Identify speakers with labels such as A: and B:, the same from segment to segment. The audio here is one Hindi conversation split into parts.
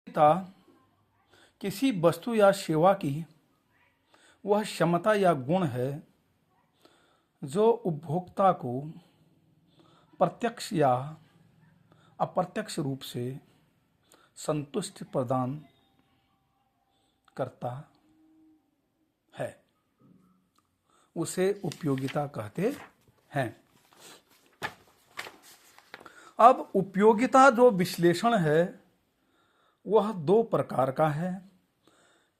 A: उपयोगिता किसी वस्तु या सेवा की वह क्षमता या गुण है जो उपभोक्ता को प्रत्यक्ष या अप्रत्यक्ष रूप से संतुष्टि प्रदान करता है, उसे उपयोगिता कहते हैं। अब उपयोगिता जो विश्लेषण है वह दो प्रकार का है।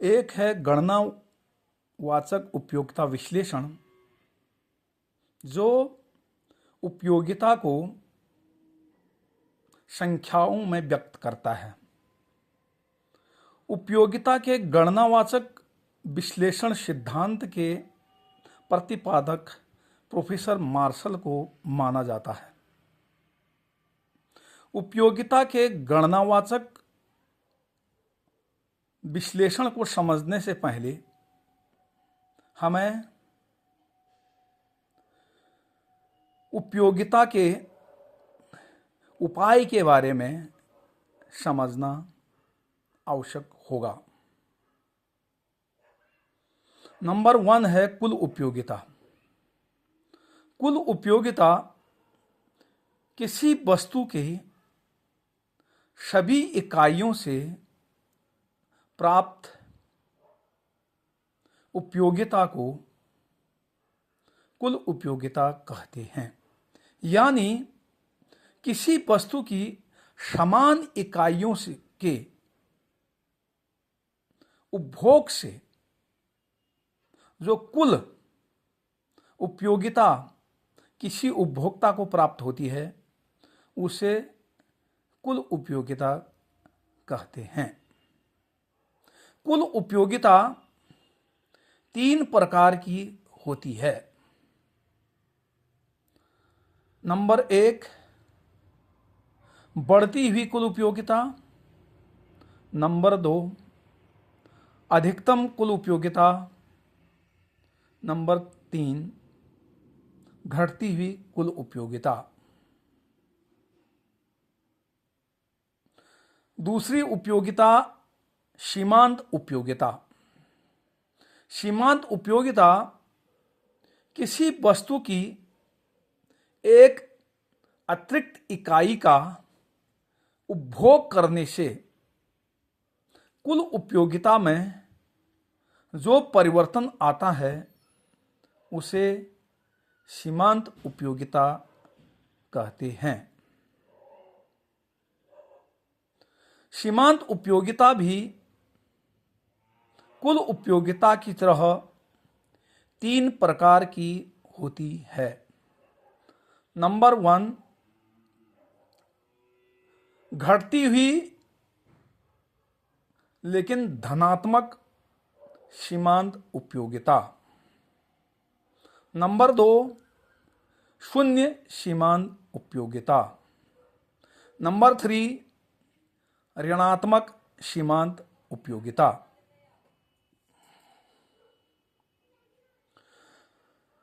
A: एक है गणनावाचक उपयोगिता विश्लेषण, जो उपयोगिता को संख्याओं में व्यक्त करता है। उपयोगिता के गणनावाचक विश्लेषण सिद्धांत के प्रतिपादक प्रोफेसर मार्शल को माना जाता है। उपयोगिता के गणनावाचक विश्लेषण को समझने से पहले हमें उपयोगिता के उपाय के बारे में समझना आवश्यक होगा। नंबर 1 है कुल उपयोगिता। कुल उपयोगिता किसी वस्तु के सभी इकाइयों से प्राप्त उपयोगिता को कुल उपयोगिता कहते हैं। यानी किसी वस्तु की समान इकाइयों से के उपभोग से जो कुल उपयोगिता किसी उपभोक्ता को प्राप्त होती है, उसे कुल उपयोगिता कहते हैं। कुल उपयोगिता 3 प्रकार की होती है। नंबर 1 बढ़ती हुई कुल उपयोगिता। नंबर 2 अधिकतम कुल उपयोगिता। नंबर 3 घटती हुई कुल उपयोगिता। दूसरी उपयोगिता सीमांत उपयोगिता। सीमांत उपयोगिता किसी वस्तु की एक अतिरिक्त इकाई का उपभोग करने से कुल उपयोगिता में जो परिवर्तन आता है, उसे सीमांत उपयोगिता कहते हैं। सीमांत उपयोगिता भी कुल उपयोगिता की तरह 3 प्रकार की होती है। नंबर 1 घटती हुई लेकिन धनात्मक सीमांत उपयोगिता। नंबर 2 शून्य सीमांत उपयोगिता। नंबर 3 ऋणात्मक सीमांत उपयोगिता।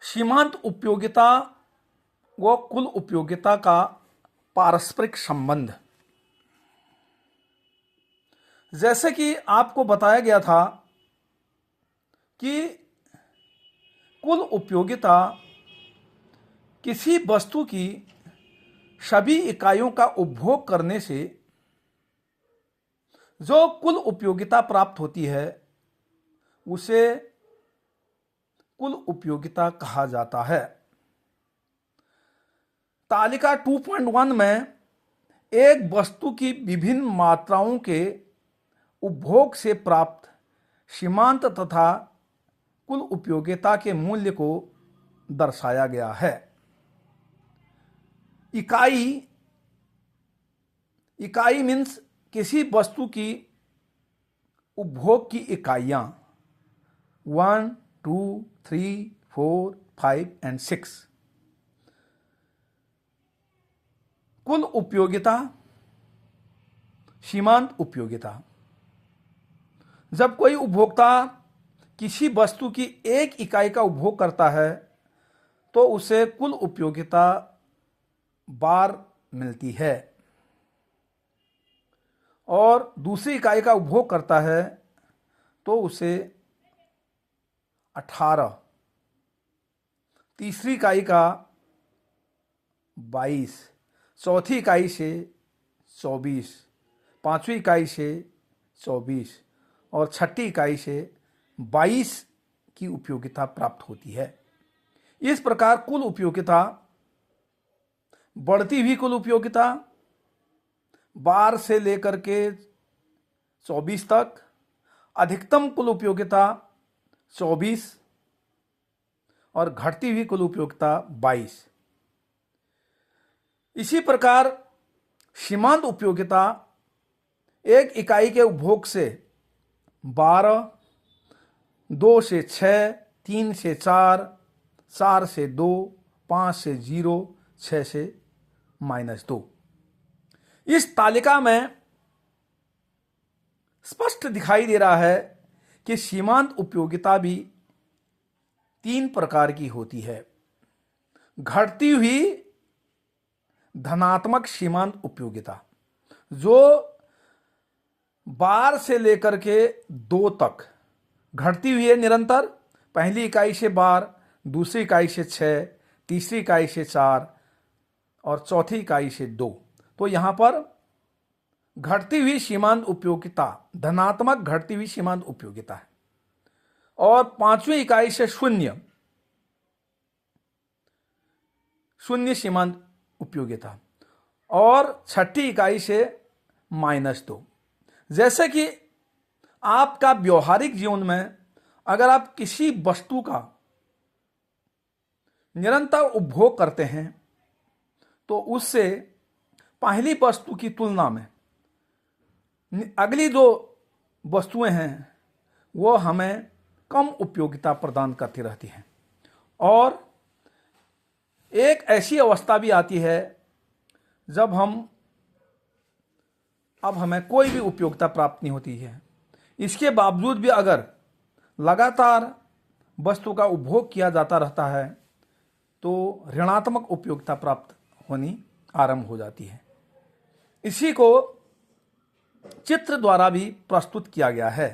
A: सीमांत उपयोगिता व कुल उपयोगिता का पारस्परिक संबंध। जैसे कि आपको बताया गया था कि कुल उपयोगिता किसी वस्तु की सभी इकाइयों का उपभोग करने से जो कुल उपयोगिता प्राप्त होती है, उसे कुल उपयोगिता कहा जाता है। तालिका 2.1 में एक वस्तु की विभिन्न मात्राओं के उपभोग से प्राप्त सीमांत तथा कुल उपयोगिता के मूल्य को दर्शाया गया है। इकाई मीन्स किसी वस्तु की उपभोग की इकाइयां 1, 2, 3, 4, 5 and 6। कुल उपयोगिता सीमांत उपयोगिता। जब कोई उपभोक्ता किसी वस्तु की एक इकाई का उपभोग करता है, तो उसे कुल उपयोगिता बार मिलती है। और दूसरी इकाई का उपभोग करता है तो उसे 18, तीसरी इकाई का 22, चौथी इकाई से 24, पांचवी इकाई से 24 और छठी इकाई से 22 की उपयोगिता प्राप्त होती है। इस प्रकार कुल उपयोगिता, बढ़ती हुई कुल उपयोगिता 12 से लेकर के 24 तक, अधिकतम कुल उपयोगिता 24 और घटती हुई कुल उपयोगिता 22। इसी प्रकार सीमांत उपयोगिता एक इकाई के उपभोग से 12, 2 से 6, 3 से 4, 4 से 2, 5 से 0, 6 से -2। इस तालिका में स्पष्ट दिखाई दे रहा है कि सीमांत उपयोगिता भी 3 प्रकार की होती है। घटती हुई धनात्मक सीमांत उपयोगिता जो 12 से लेकर के 2 तक घटती हुई है निरंतर, पहली इकाई से 12, दूसरी इकाई से 6, तीसरी इकाई से 4 और चौथी इकाई से 2। तो यहां पर घटती हुई सीमांत उपयोगिता धनात्मक घटती हुई सीमांत उपयोगिता है। और पांचवी इकाई से 0 सीमांत उपयोगिता और छठी इकाई से -2। जैसे कि आपका व्यवहारिक जीवन में अगर आप किसी वस्तु का निरंतर उपभोग करते हैं तो उससे पहली वस्तु की तुलना में अगली जो वस्तुएं हैं वो हमें कम उपयोगिता प्रदान करती रहती हैं। और एक ऐसी अवस्था भी आती है जब अब हमें कोई भी उपयोगिता प्राप्त नहीं होती है, इसके बावजूद भी अगर लगातार वस्तु का उपभोग किया जाता रहता है तो ऋणात्मक उपयोगिता प्राप्त होनी आरंभ हो जाती है। इसी को चित्र द्वारा भी प्रस्तुत किया गया है।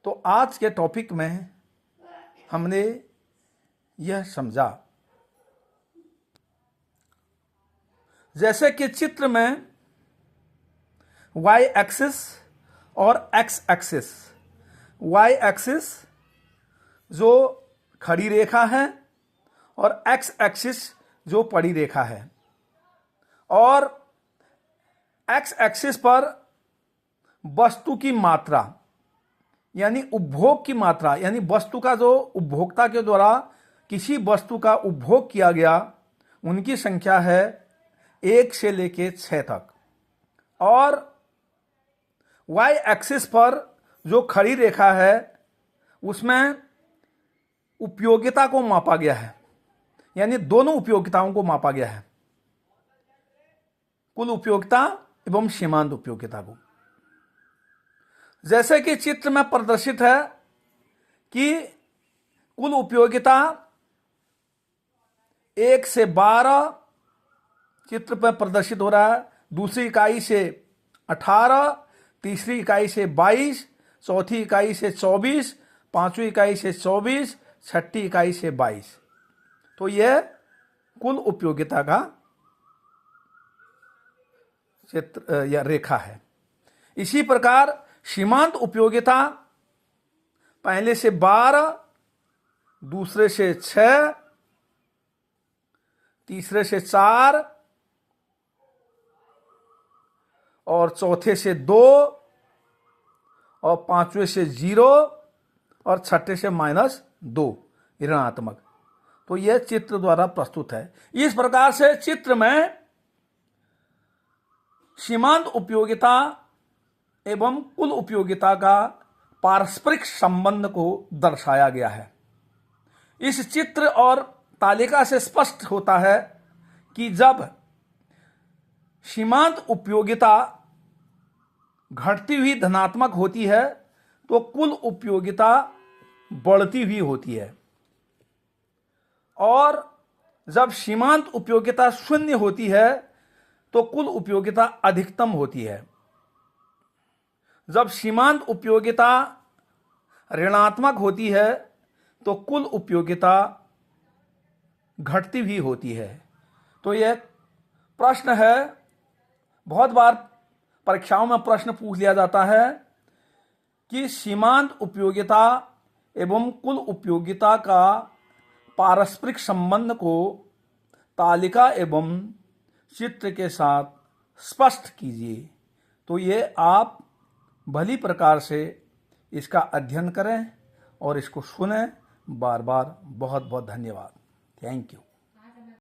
A: तो आज के टॉपिक में हमने यह समझा, जैसे कि चित्र में y एक्सिस और x एक्सिस, y एक्सिस जो खड़ी रेखा है और x एक्सिस जो पड़ी रेखा है, और x एक्सिस पर वस्तु की मात्रा यानी उपभोग की मात्रा, यानी वस्तु का जो उपभोक्ता के द्वारा किसी वस्तु का उपभोग किया गया उनकी संख्या है 1 से लेके 6 तक। और y एक्सिस पर जो खड़ी रेखा है उसमें उपयोगिता को मापा गया है, यानी दोनों उपयोगिताओं को मापा गया है, कुल उपयोगिता एवं सीमांत उपयोगिता को। जैसे कि चित्र में प्रदर्शित है कि कुल उपयोगिता 1 से 12 चित्र पर प्रदर्शित हो रहा है, दूसरी इकाई से 18, तीसरी इकाई से 22, चौथी इकाई से 24, पांचवी इकाई से 24, छठी इकाई से 22। तो यह कुल उपयोगिता का चित्र या रेखा है। इसी प्रकार सीमांत उपयोगिता पहले से 12, दूसरे से 6, तीसरे से 4 और चौथे से 2 और पांचवे से 0 और छठे से -2 ऋणात्मक। तो यह चित्र द्वारा प्रस्तुत है। इस प्रकार से चित्र में सीमांत उपयोगिता एवं कुल उपयोगिता का पारस्परिक संबंध को दर्शाया गया है। इस चित्र और तालिका से स्पष्ट होता है कि जब सीमांत उपयोगिता घटती हुई धनात्मक होती है तो कुल उपयोगिता बढ़ती हुई होती है, और जब सीमांत उपयोगिता 0 होती है तो कुल उपयोगिता अधिकतम होती है। जब सीमांत उपयोगिता ऋणात्मक होती है तो कुल उपयोगिता घटती भी होती है। तो यह प्रश्न है, बहुत बार परीक्षाओं में प्रश्न पूछ लिया जाता है कि सीमांत उपयोगिता एवं कुल उपयोगिता का पारस्परिक संबंध को तालिका एवं चित्र के साथ स्पष्ट कीजिए। तो ये आप भली प्रकार से इसका अध्ययन करें और इसको सुनें। बार बार बहुत बहुत धन्यवाद। Thank you.